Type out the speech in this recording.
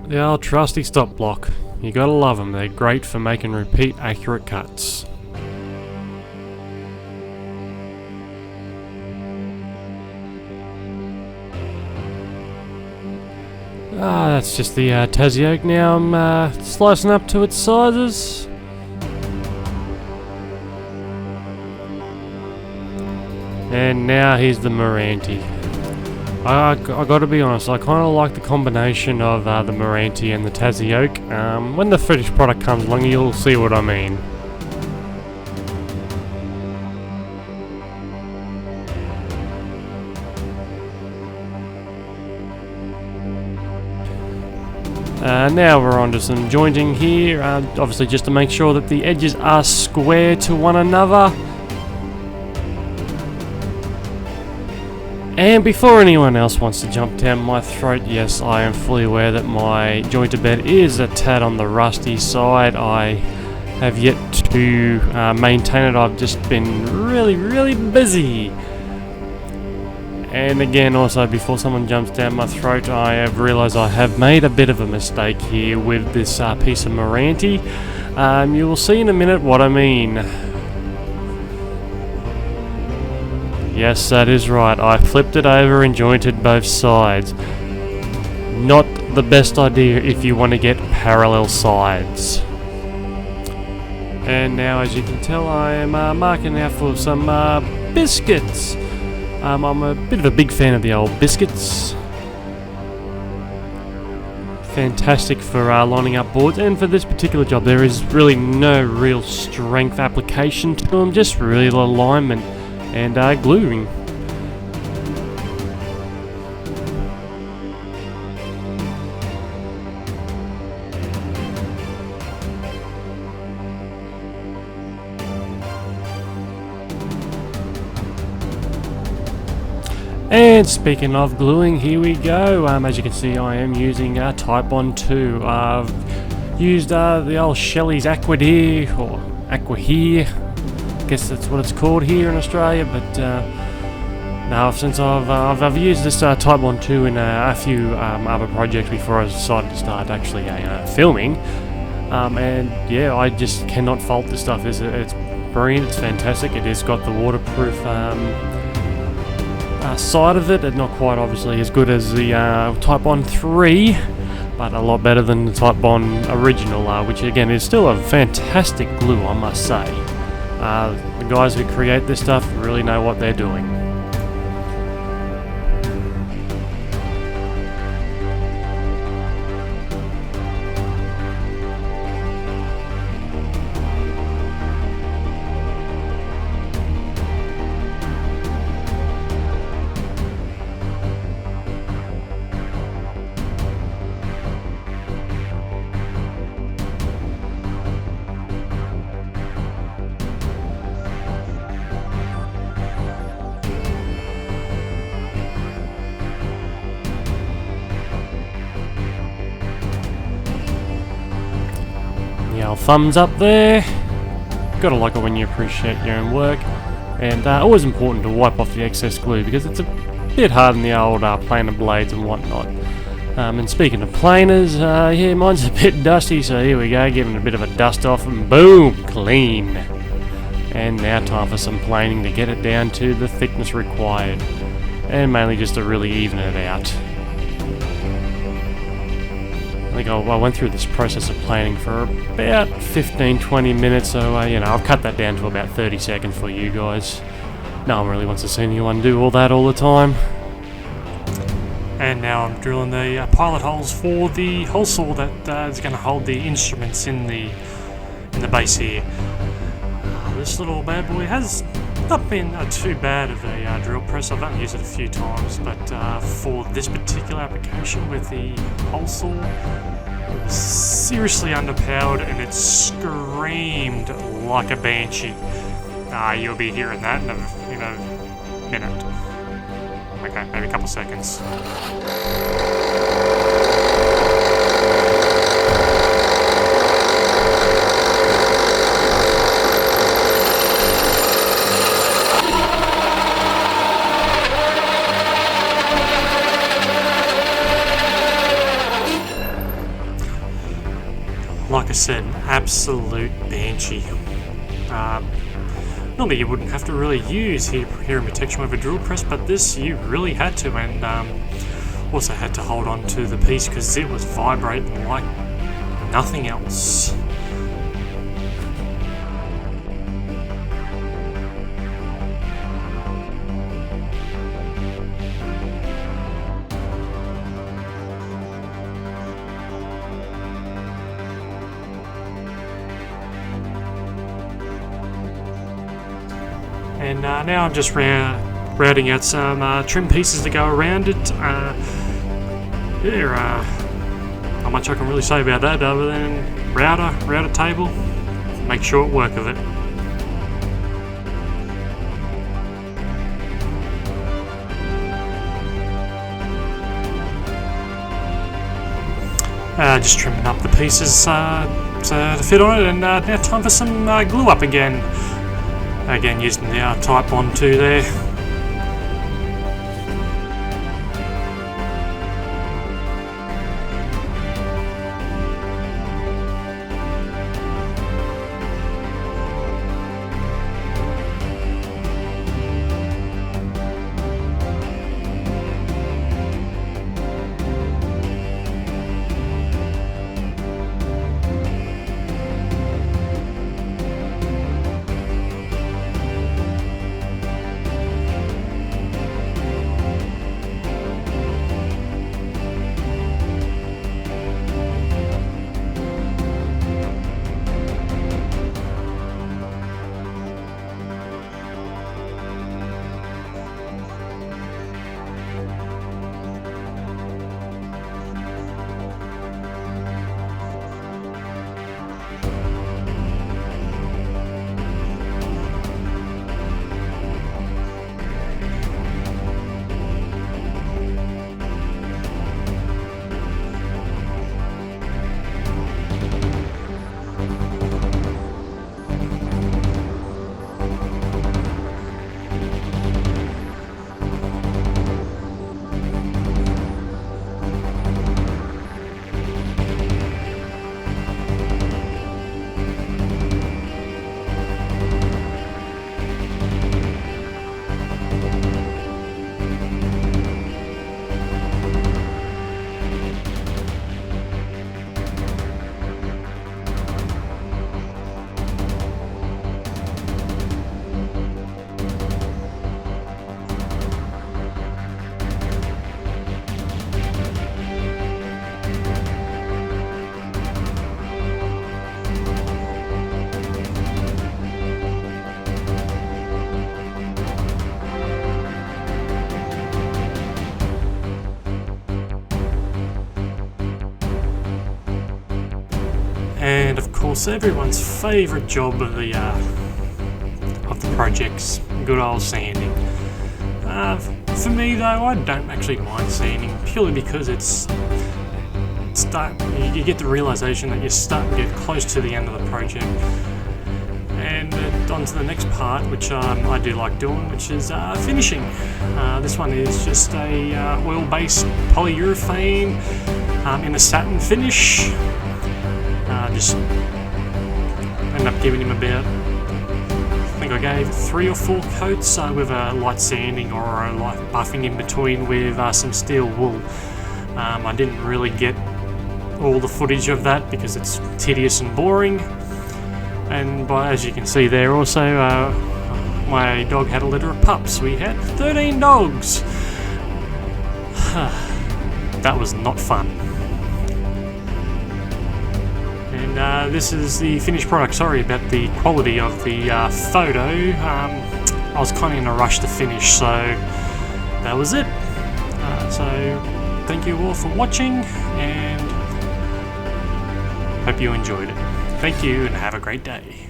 The old trusty stop block. You gotta love them, they're great for making repeat accurate cuts. That's just the Tassie oak now. I'm slicing up to its sizes. And now here's the Meranti. I gotta be honest, I kind of like the combination of the Meranti and the Tassie oak. When the finished product comes along, you'll see what I mean. Now we're on to some jointing here, obviously just to make sure that the edges are square to one another. And before anyone else wants to jump down my throat, yes, I am fully aware that my jointed bed is a tad on the rusty side. I have yet to maintain it. I've just been really busy. And again, also, before someone jumps down my throat, I have realised I have made a bit of a mistake here with this piece of Meranti. You will see in a minute what I mean. Yes, that is right, I flipped it over and jointed both sides. Not the best idea if you want to get parallel sides. And now, as you can tell, I am marking out for some biscuits. I'm a bit of a big fan of the old biscuits. Fantastic for lining up boards, and for this particular job there is really no real strength application to them, just really alignment and gluing. And speaking of gluing, here we go. As you can see, I am using Titebond 2. I've used the old Shelley's Aquadhere, or Aquahere. I guess that's what it's called here in Australia. But now, since I've used this Titebond 2 in a few other projects before I decided to start actually filming. And yeah, I just cannot fault this stuff. It's brilliant. It's fantastic. It has got the waterproof side of it, and not quite obviously as good as the Titebond 3, but a lot better than the Titebond original, which again is still a fantastic glue, I must say. The guys who create this stuff really know what they're doing. Yeah, thumbs up there. Gotta like it when you appreciate your own work. And always important to wipe off the excess glue, because it's a bit hard in the old planer blades and whatnot. And speaking of planers, yeah, mine's a bit dusty, so here we go, giving it a bit of a dust off, and boom, clean. And now time for some planing to get it down to the thickness required, and mainly just to really even it out. I think I went through this process of planing for about 15-20 minutes, so you know, I've cut that down to about 30 seconds for you guys. No one really wants to see anyone do all that all the time. And now I'm drilling the pilot holes for the hole saw that is going to hold the instruments in the base here. This little bad boy has not been too bad of a drill press. I've only used it a few times, but for this particular application with the hole saw, it was seriously underpowered and it screamed like a banshee. You'll be hearing that in a minute. Okay, maybe a couple seconds. said, an absolute banshee. Normally you wouldn't have to really use hearing protection with a drill press, but this you really had to, and also had to hold on to the piece because it was vibrating like nothing else. And now I'm just routing out some trim pieces to go around it. Not much I can really say about that other than router table, make short work of it. Just trimming up the pieces to fit on it, and now time for some glue up again. Again, using the Type Bond 2 there. And of course, everyone's favourite job of the project's good old sanding. For me though, I don't actually mind sanding purely because you get the realisation that you're starting to get close to the end of the project. And on to the next part, which I do like doing, which is finishing. This one is just a oil-based polyurethane in a satin finish. Just ended up giving him about, I think I gave 3 or 4 coats with a light sanding or a light buffing in between with some steel wool. I didn't really get all the footage of that because it's tedious and boring. And as you can see there also, my dog had a litter of pups. We had 13 dogs. That was not fun. And this is the finished product. Sorry about the quality of the photo. I was kind of in a rush to finish, so that was it. So thank you all for watching, and hope you enjoyed it. Thank you and have a great day.